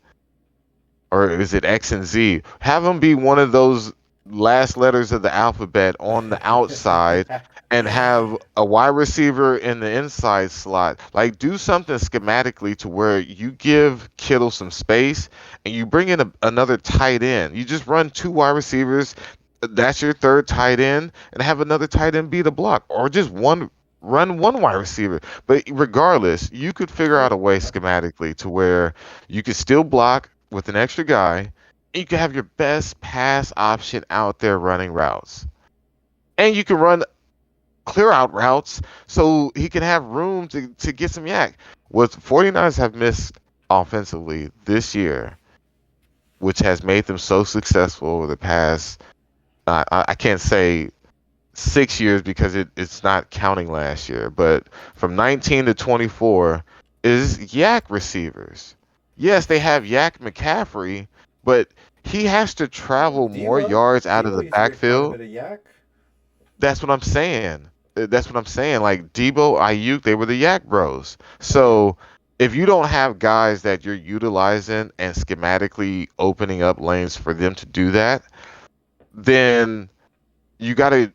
or is it X and Z? Have them be one of those last letters of the alphabet on the outside and have a wide receiver in the inside slot. Like, do something schematically to where you give Kittle some space and you bring in another tight end. You just run two wide receivers. That's your third tight end, and have another tight end be the block, or just run one wide receiver. But regardless, you could figure out True. a way Yeah. schematically to where you could still block with an extra guy, and you can have your best pass option out there running routes. And you can run clear out routes so he can have room to get some yak. What 49ers have missed offensively this year, which has made them so successful over the past, I can't say 6 years because it's not counting last year, but from 19 to 24 is yak receivers. Yes, they have Yak McCaffrey, but he has to Well, travel more Debo yards out of Debo the used to get quite a backfield. bit of yak. That's what I'm saying. That's what I'm saying. Like Debo, Ayuk, they were the Yak Bros. Oh yeah. So if you don't have guys that you're utilizing and schematically opening up lanes for them to do that, then you got to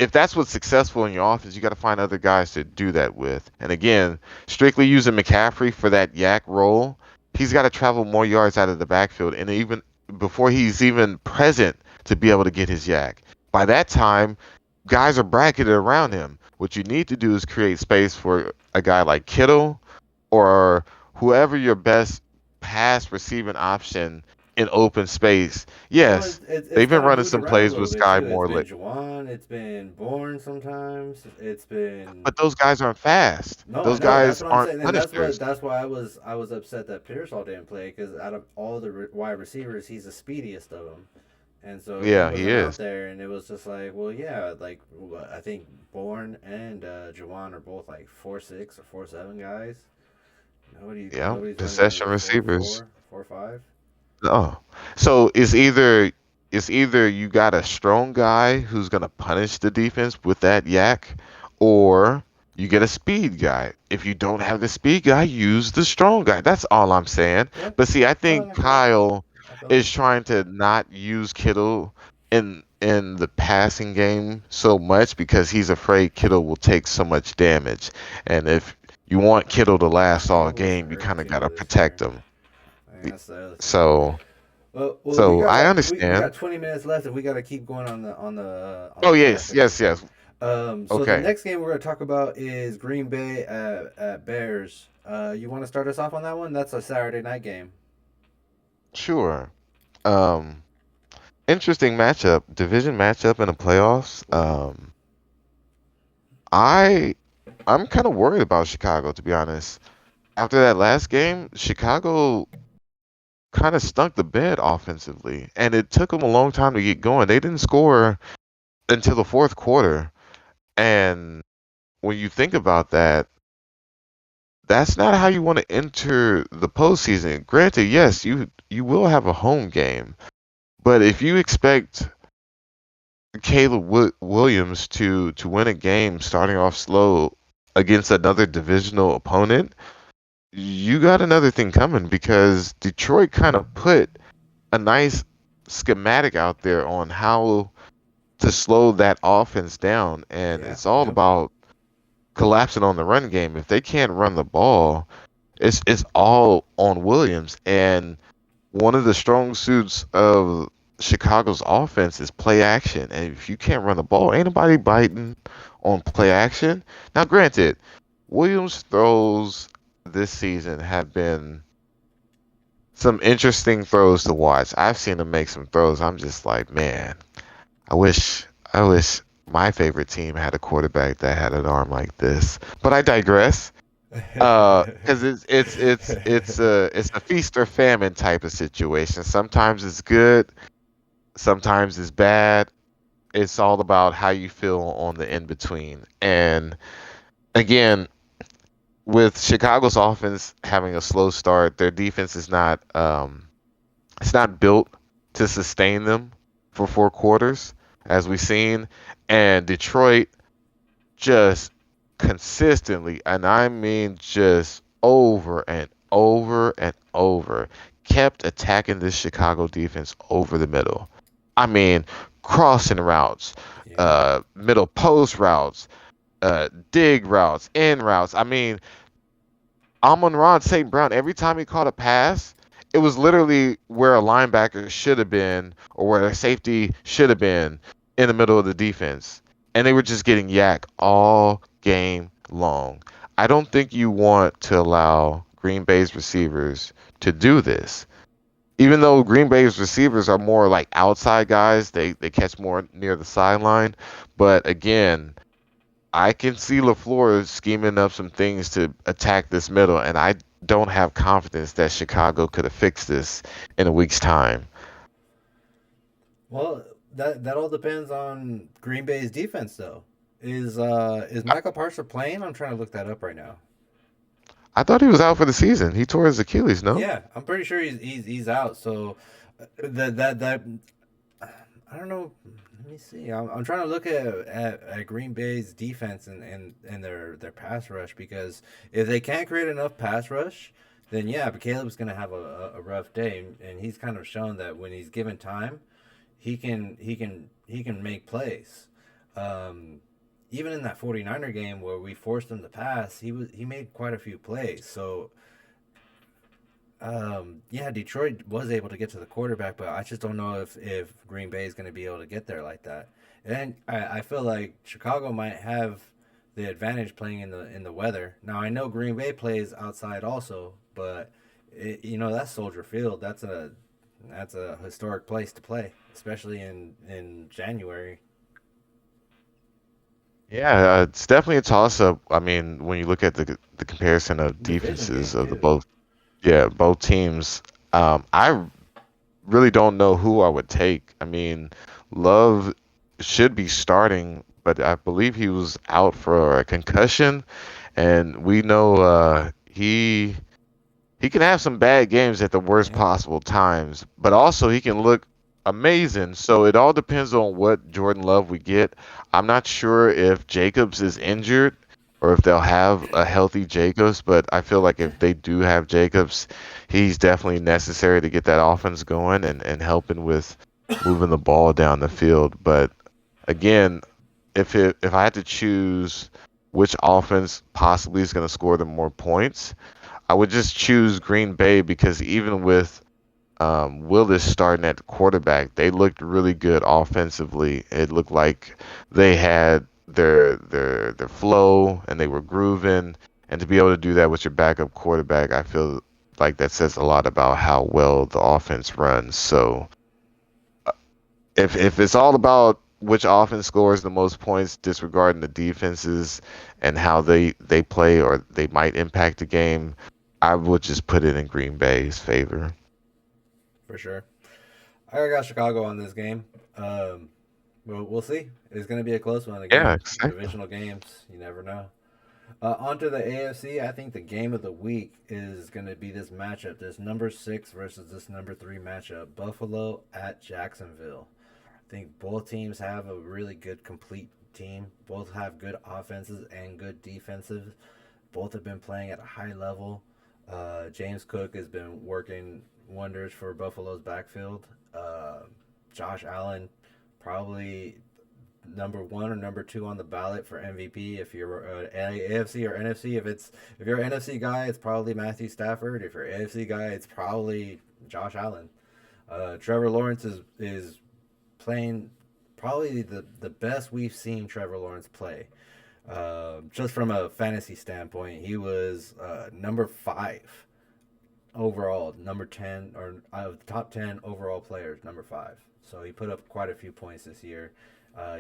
if that's what's successful in your offense, you got to find other guys to do that with. And again, strictly using McCaffrey for that yak role, he's got to travel more yards out of the backfield, and even before he's even present to be able to get his yak. By that time, guys are bracketed around him. What you need to do is create space for a guy like Kittle or whoever your best pass receiving option in open space. Well, Yes, it's they've been kind of running moved some around a plays little with bit Sky too. It's Moore. been Juwan, it's been Bourne sometimes. It's been But those guys aren't fast. no, I Those know. That's guys what I'm aren't saying, and punishers. that's why I was upset that Pearsall didn't play because out of all the wide receivers, he's the speediest of them, and so he Yeah, he wasn't out is. there, and it was just like, well, yeah, like I think Bourne and Juwan are both like 4'6" or 4'7" guys. Yeah, Nobody's running under possession the four receivers. four 4'5". Oh, so it's either you got a strong guy who's gonna punish the defense with that yak, or you get a speed guy. If you don't have the speed guy, use the strong guy. That's all I'm saying. Yeah, But see, I no, think Kyle I feel that. is trying to not use Kittle in the passing game so much because he's afraid Kittle will take so much damage. And if you want Kittle to last all It wasn't game, you hurting kind of gotta Kittle this protect year. him. I think that's the other thing. So. Well, we So got I like we understand. got 20 minutes left, and we got to keep going on Oh the yes, topic. yes, yes. So the Okay, next game we're going to talk about is Green Bay at Bears. You want to start us off on that one? That's a Saturday night game. sure. Um, Interesting matchup, division matchup in the playoffs. I I'm kind of worried about Chicago, to be honest. After that last game, Chicago kind of stunk the bed offensively, and it took them a long time to get going. They didn't score until the fourth quarter, and when you think about that, that's not how you want to enter the postseason. Granted, yes, you will have a home game, but if you expect Williams to win a game starting off slow against another divisional opponent, you got another thing coming because Detroit kind of put a nice schematic out there on how to slow that offense down, and Yeah, it's all yeah, about collapsing on the run game. If they can't run the ball, it's all on Williams. And one of the strong suits of Chicago's offense is play action. And if you can't run the ball, ain't nobody biting on play action. Now, granted, Williams' throws this season have been some interesting throws to watch. I've seen him make some throws. I'm just like, man, I wish my favorite team had a quarterback that had an arm like this. But I digress. Because it's a feast or famine type of situation. Sometimes it's good, sometimes it's bad. It's all about how you feel on the in between. And again, with Chicago's offense having a slow start, their defense is not it's not built to sustain them for 4 quarters, as we've seen. And Detroit just consistently, and I mean just over and over and over, kept attacking this Chicago defense over the middle. I mean, crossing routes, yeah. middle post routes, dig routes, in routes. I mean, Amon-Ra St. Brown, every time he caught a pass, it was literally where a linebacker should have been or where a safety should have been in the middle of the defense. And they were just getting yak all game long. I don't think you want to allow Green Bay's receivers to do this. Even though Green Bay's receivers are more like outside guys, they catch more near the sideline. But again, I can see LaFleur scheming up some things to attack this middle, and I don't have confidence that Chicago could have fixed this in a week's time. Well, that all depends on Green Bay's defense, though. Is I, Michael Parsons playing? I'm trying to look that up right now. I thought he was out for the season. He tore his Achilles, no? Yeah, I'm pretty sure he's out. So that I don't know. Let me see. I'm trying to look at Green Bay's defense and their pass rush because if they can't create enough pass rush, then yeah, but Caleb's gonna have a rough day, and he's kind of shown that when he's given time, he can make plays. um, even in that 49er game where we forced him to pass, he made quite a few plays. So yeah, Detroit was able to get to the quarterback, but I just don't know if Green Bay is going to be able to get there like that. And I feel like Chicago might have the advantage playing in the weather. Now I know Green Bay plays outside also, but that's Soldier Field. That's a historic place to play, especially in January. Yeah, it's definitely a toss-up. I mean, when you look at the comparison of Division defenses game of the too. both, yeah, both teams, I really don't know who I would take. I mean, Love should be starting, but I believe he was out for a concussion, and we know he can have some bad games at the worst Yeah, possible times, but also he can look amazing. So it all depends on what Jordan Love we get. I'm not sure if Jacobs is injured or if they'll have a healthy Jacobs, but I feel like if they do have Jacobs, he's definitely necessary to get that offense going and helping with moving the ball down the field. But again, if I had to choose which offense possibly is going to score them more points, I would just choose Green Bay because even with Willis starting at quarterback, they looked really good offensively. It looked like they had their flow and they were grooving. And to be able to do that with your backup quarterback, I feel like that says a lot about how well the offense runs. So if it's all about which offense scores the most points, disregarding the defenses and how they play or they might impact the game, I would just put it in Green Bay's favor. for sure. I got Chicago on this game. Well, we'll see. It's going to be a close one Yeah, again. exactly. Divisional games, you never know. Onto the AFC, I think the game of the week is going to be this matchup. This number six versus this number three matchup. Buffalo at Jacksonville. I think both teams have a really good, complete team. Both have good offenses and good defensive. Both have been playing at a high level. James Cook has been working wonders for Buffalo's backfield. Josh Allen, probably number one or number two on the ballot for MVP. If you're AFC or NFC, if you're an NFC guy, it's probably Matthew Stafford. If you're an AFC guy, it's probably Josh Allen. Trevor Lawrence is playing probably the best we've seen Trevor Lawrence play. Just from a fantasy standpoint, he was number five overall, number 10, or out of the top 10 overall players, number five. So he put up quite a few points this year.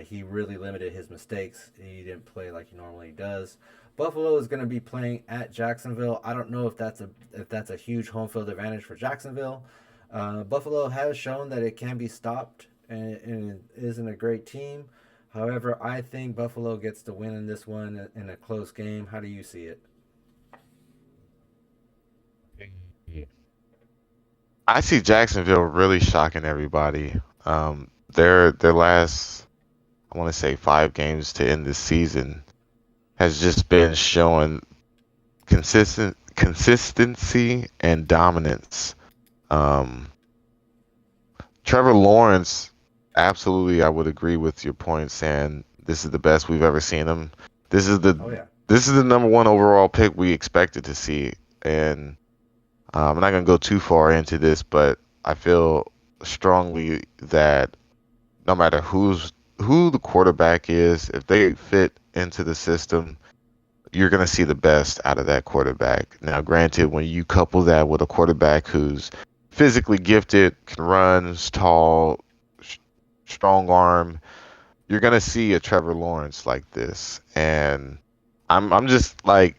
He really limited his mistakes. He didn't play like he normally does. Buffalo is going to be playing at Jacksonville. I don't know if that's a huge home field advantage for Jacksonville. Buffalo has shown that it can be stopped and it isn't a great team. However, I think Buffalo gets the win in this one in a close game. How do you see it? Yeah. I see Jacksonville really shocking everybody. Their last, I want to say, 5 games to end this season has just been showing consistency and dominance. Um, Trevor Lawrence, absolutely, I would agree with your point, saying this is the best we've ever seen him. This is the Oh yeah, this is the number one overall pick we expected to see, and I'm not gonna go too far into this, but I feel strongly that no matter who the quarterback is, if they fit into the system, you're going to see the best out of that quarterback. Now, granted, when you couple that with a quarterback who's physically gifted, can run, is tall, sh- strong arm, you're going to see a Trevor Lawrence like this. And I'm just like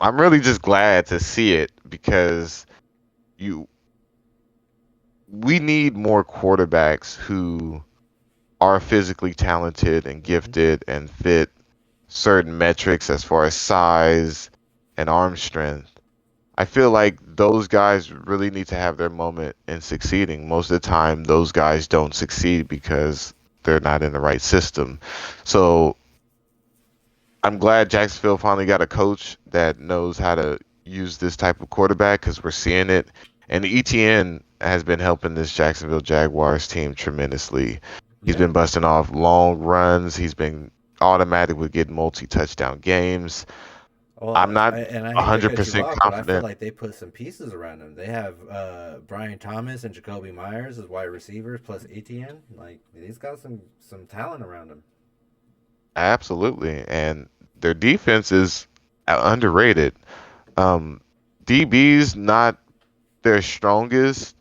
I'm really just glad to see it because you we need more quarterbacks who are physically talented and mm-hmm. gifted and fit certain metrics as far as size and arm strength. I feel like those guys really need to have their moment in succeeding. Most of the time, those guys don't succeed because they're not in the right system. So I'm glad Jacksonville finally got a coach that knows how to use this type of quarterback because we're seeing it. And ETN has been helping this Jacksonville Jaguars team tremendously. He's Yeah. been busting off long runs. He's been automatic with getting multi-touchdown games. I'm Well, not and I hate to cut you 100% off, but I feel confident. like they put some pieces around him. They have Brian Thomas and Jacoby Myers as wide receivers, plus ETN. Like he's got some talent around him. Absolutely. And their defense is underrated. Um, DB's not their strongest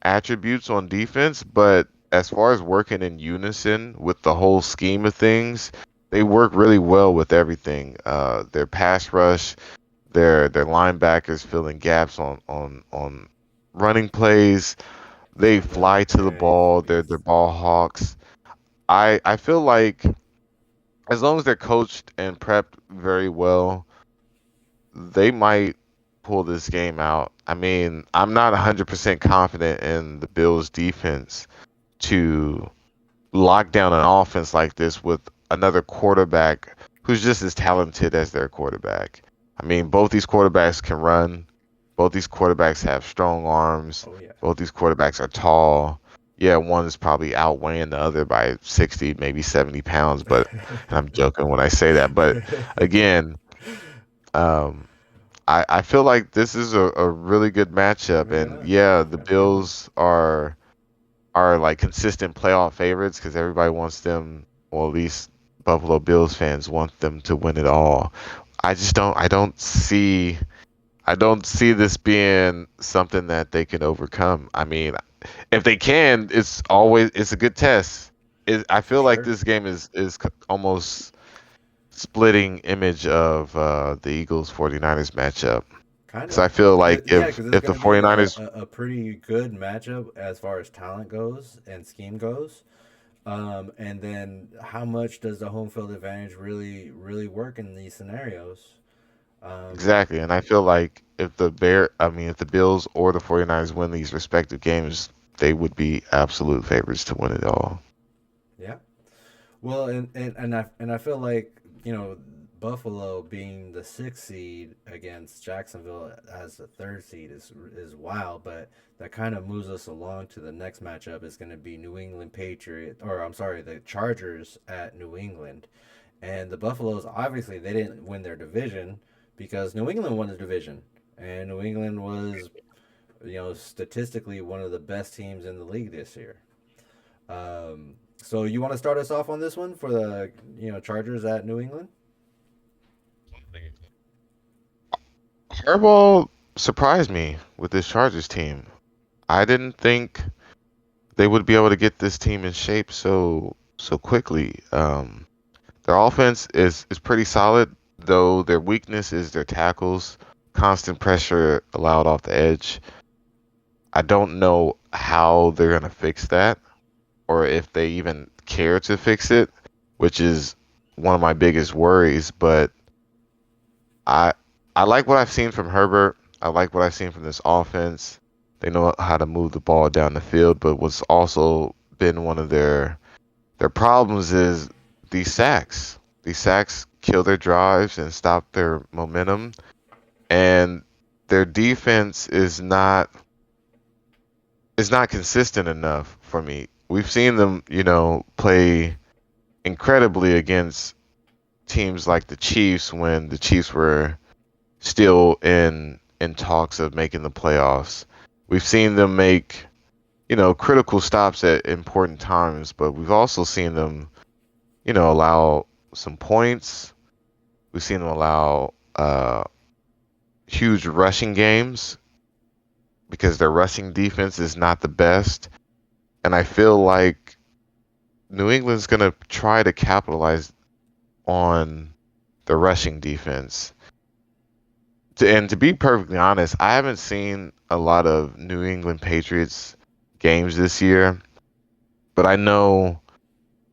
attributes on defense, but as far as working in unison with the whole scheme of things, they work really well with everything. Their pass rush, their linebackers filling gaps on running plays. They Yeah, fly to the yeah, ball. They're he's ball hawks. I feel like as long as they're coached and prepped very well, they might pull this game out. I mean, I'm not 100% confident in the Bills defense to lock down an offense like this with another quarterback who's just as talented as their quarterback. I mean, both these quarterbacks can run. Both these quarterbacks have strong arms. oh yeah. Both these quarterbacks are tall. Yeah, one is probably outweighing the other by 60, maybe 70 pounds, but and I'm joking when I say that. But again, um, I feel like this is a really good matchup. Fair And enough. yeah, the That's a good one. Bills are like consistent playoff favorites because everybody wants them, or at least Buffalo Bills fans want them to win it all. I don't see this being something that they can overcome. I mean, if they can, it's a good test. I For feel like sure. this game is almost splitting image of the Eagles 49ers matchup. Kind Because I of. feel like Yeah, because it's if going the to be 49ers a pretty good matchup as far as talent goes and scheme goes. And then how much does the home field advantage really work in these scenarios? Um, exactly, and I feel like if the Bills or the 49ers win these respective games, they would be absolute favorites to win it all. yeah. Well, and I feel like Buffalo being the sixth seed against Jacksonville as the third seed is wild, but that kind of moves us along to the next matchup. Is going to be New England Patriot, or I'm sorry, the Chargers at New England, and the Buffaloes. Obviously, they didn't win their division because New England won the division, and New England was statistically one of the best teams in the league this year. So you want to start us off on this one for the Chargers at New England? Harbaugh surprised me with this Chargers team. I didn't think they would be able to get this team in shape so quickly. Their offense is pretty solid, though their weakness is their tackles. Constant pressure allowed off the edge. I don't know how they're gonna fix that, or if they even care to fix it, which is one of my biggest worries. But I I like what I've seen from Herbert. I like what I've seen from this offense. They know how to move the ball down the field, but what's also been one of their problems is these sacks. These sacks kill their drives and stop their momentum, and their defense is not consistent enough for me. We've seen them, play incredibly against teams like the Chiefs when the Chiefs were still in talks of making the playoffs. We've seen them make, critical stops at important times, but we've also seen them, allow some points. We've seen them allow huge rushing games because their rushing defense is not the best. And I feel like New England's going to try to capitalize on the rushing defense. And to be perfectly honest, I haven't seen a lot of New England Patriots games this year, but I know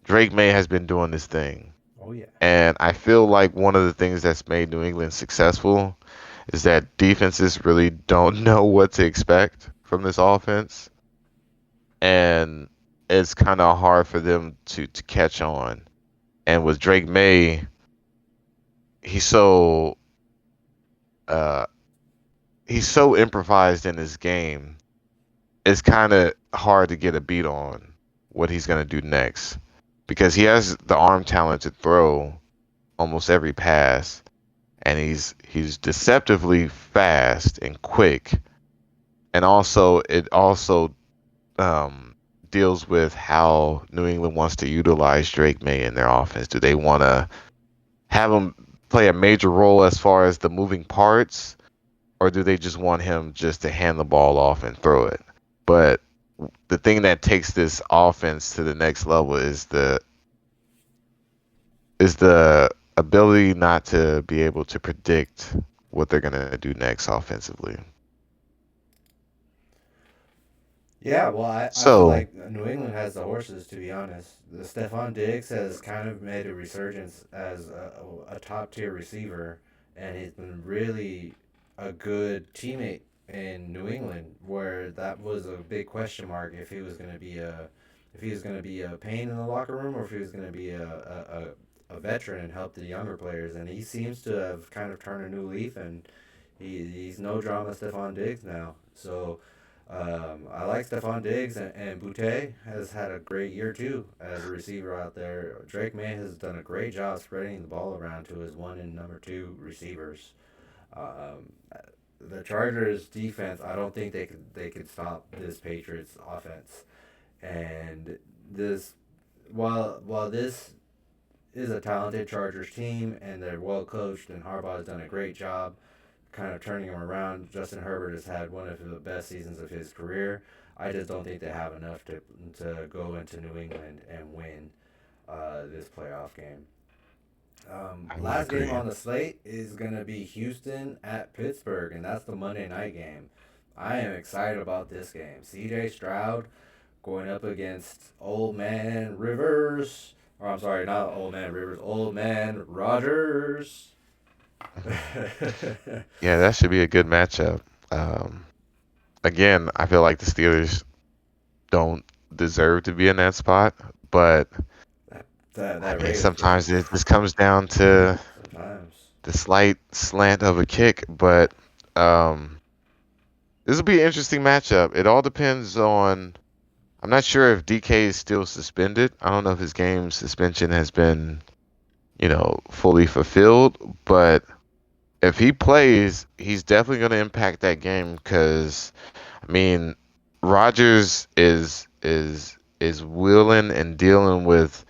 Drake May has been doing this thing. Oh yeah, And I feel like one of the things that's made New England successful is that defenses really don't know what to expect from this offense. And it's kind of hard for them to catch on. And with Drake May, he's so uh he's so improvised in his game. It's kind of hard to get a beat on. what he's going to do next because he has the arm talent to throw almost every pass, and he's deceptively fast and quick, and also it also um, deals with how New England wants to utilize Drake May in their offense. Do they want to have him play a major role as far as the moving parts, or do they just want him just to hand the ball off and throw it? But the thing that takes this offense to the next level is the ability not to be able to predict what they're gonna do next offensively. Yeah, well, I feel So, like New England has the horses, to be honest. The Stephon Diggs has kind of made a resurgence as a top tier receiver, and he's been really a good teammate in New England, where that was a big question mark if he was going to be a pain in the locker room or if he was going to be a veteran and help the younger players. And he seems to have kind of turned a new leaf, and he's no drama Stephon Diggs now. So I like Stephon Diggs, and Boutte has had a great year too as a receiver out there. Drake May has done a great job spreading the ball around to his one and number two receivers. Um, the Chargers defense, I don't think they could stop this Patriots offense. And this, while this is a talented Chargers team and they're well coached and Harbaugh has done a great job kind of turning him around. Justin Herbert has had one of the best seasons of his career. I just don't think they have enough to go into New England and win this playoff game. I would Last game agree. on the slate is going to be Houston at Pittsburgh, and that's the Monday night game. I am excited about this game. CJ Stroud going up against Old Man Rivers. Or I'm sorry, not Old Man Rivers, Old Man Rogers. Yeah, that should be a good matchup. Um, Again, I feel like the Steelers don't deserve to be in that spot, but I that mean, Ravens game. sometimes it just comes down to Sometimes. the slight slant of a kick. But um, this will be an interesting matchup. It all depends on. I'm not sure if DK is still suspended. I don't know if his game suspension has been, fully fulfilled. But if he plays, he's definitely going to impact that game because, I mean, Rodgers is willing and dealing with,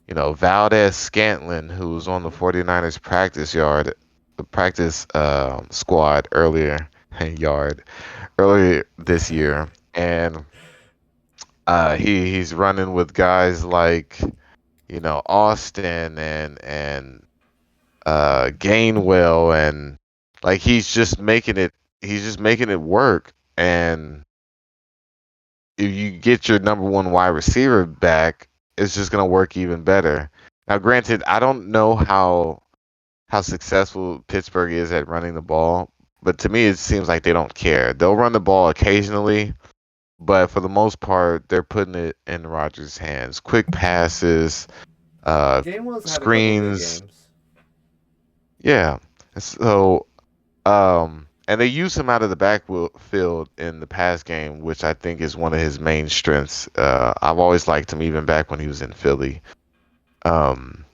Valdez Scantlin, who's on the 49ers practice squad yard earlier this year, and he's running with guys like Austin and Gainwell, and like he's just making it work. And if you get your number one wide receiver back, it's just gonna work even better. Now, granted, I don't know how successful Pittsburgh is at running the ball, but to me, it seems like they don't care. They'll run the ball occasionally, but for the most part, they're putting it in Rodgers' hands. Quick passes, Gainwell's had a couple good screens. games. Yeah. So, and they use him out of the backfield in the pass game, which I think is one of his main strengths. I've always liked him even back when he was in Philly. Um,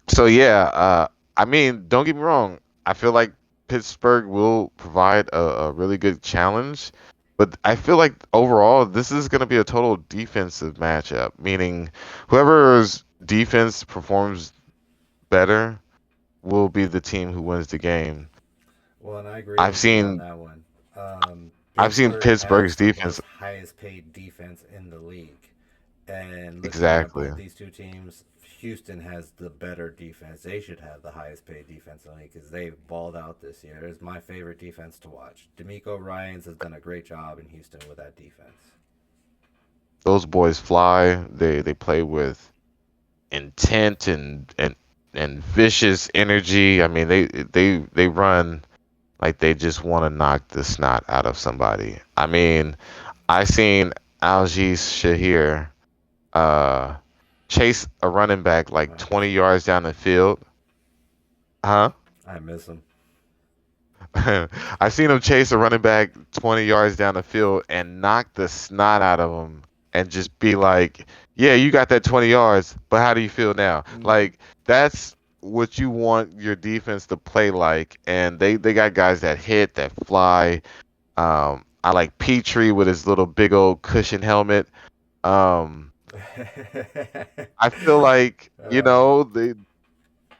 so yeah, I mean, don't get me wrong. I feel like Pittsburgh will provide a really good challenge, but I feel like overall this is going to be a total defensive matchup, meaning whoever's defense performs better will be the team who wins the game. Well, and I agree I've with you on seen that one. I've seen Pittsburgh Pittsburgh's has the defense most highest paid defense in the league. And looking at exactly. both these two teams, Houston has the better defense. They should have the highest paid defense in the league because they've balled out this year. It's my favorite defense to watch. D'Amico Ryans has done a great job in Houston with that defense. Those boys fly. They play with intent and vicious energy. I mean, they run like they just want to knock the snot out of somebody. I mean, I seen Algies Shahir uh chase a running back like I miss 20 him. yards down the field. Huh? I miss him. I seen him chase a running back 20 yards down the field and knock the snot out of him and just be like, yeah, you got that 20 yards, but how do you feel now? Mm. Like that's what you want your defense to play like, and they got guys that hit, that fly. I like Petrie with his little big old cushion helmet. Um, I feel like, uh,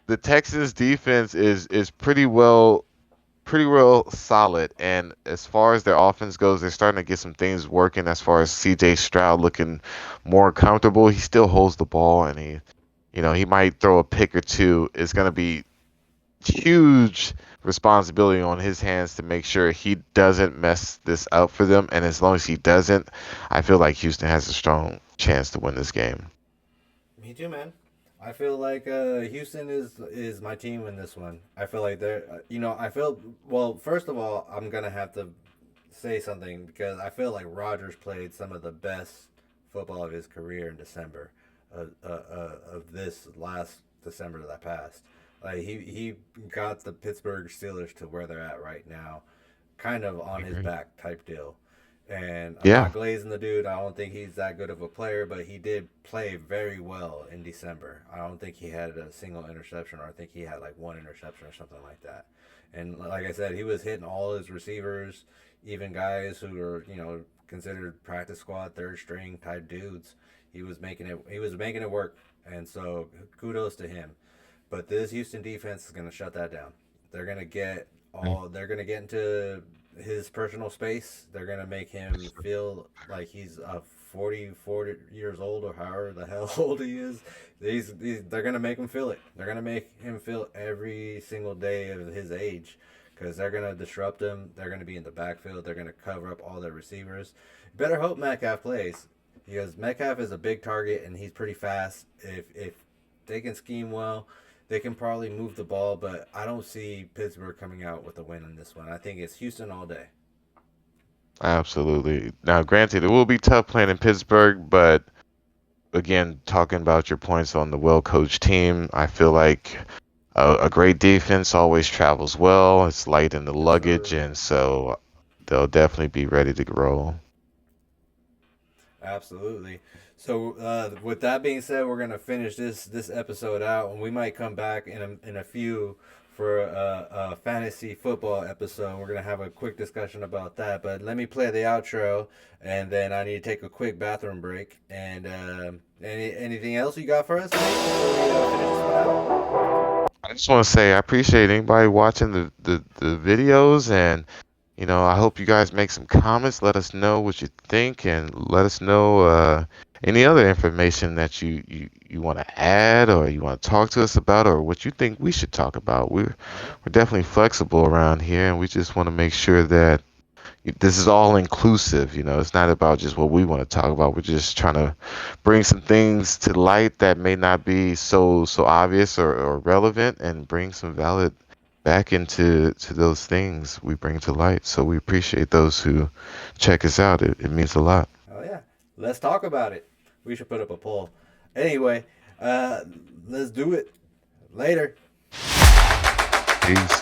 the Texans defense is pretty well solid. And as far as their offense goes, they're starting to get some things working. As far as C.J. Stroud looking more comfortable, he still holds the ball, and he might throw a pick or two. It's going to be huge responsibility on his hands to make sure he doesn't mess this up for them. And as long as he doesn't, I feel like Houston has a strong chance to win this game. Me too, man. I feel like Houston is my team in this one. I feel like they're I feel well. First of all, I'm gonna have to say something because I feel like Rodgers played some of the best football of his career in December, of this last December that passed. Like he got the Pittsburgh Steelers to where they're at right now, kind of I on his agree. back type deal. And I'm Yeah. not glazing the dude. I don't think he's that good of a player, but he did play very well in December. I don't think he had a single interception, or I think he had like one interception or something like that. And like I said, he was hitting all his receivers, even guys who are considered practice squad, third string type dudes. He was making it. He was making it work, and so kudos to him. But this Houston defense is going to shut that down. They're going to get all. They're going to get into his personal space. They're going to make him feel like he's 40 years old, or however the hell old he is. They're going to make him feel it. They're going to make him feel every single day of his age, because they're going to disrupt him. They're going to be in the backfield. They're going to cover up all their receivers. Better hope Metcalf plays, because Metcalf is a big target and he's pretty fast. If they can scheme well, they can probably move the ball, but I don't see Pittsburgh coming out with a win in this one. I think it's Houston all day. Absolutely. Now, granted, it will be tough playing in Pittsburgh, but again, talking about your points on the well-coached team, I feel like a great defense always travels well. It's light in the Yes, luggage, sir. and so they'll definitely be ready to roll. Absolutely. So, with that being said, we're gonna finish this episode out, and we might come back in a few for a fantasy football episode. We're gonna have a quick discussion about that. But let me play the outro, and then I need to take a quick bathroom break. And anything else you got for us, mate, before we finish this one out? I just want to say I appreciate anybody watching the videos, and I hope you guys make some comments. Let us know what you think, and let us know any other information that you want to add, or you want to talk to us about, or what you think we should talk about. Yeah. We're definitely flexible around here, and we just want to make sure that this is all inclusive. It's not about just what we want to talk about. We're just trying to bring some things to light that may not be so obvious or relevant, and bring some valid back into those things we bring to light. So we appreciate those who check us out. It means a lot. Oh yeah. Let's talk about it. We should put up a poll. Anyway, uh, let's do it later. Peace.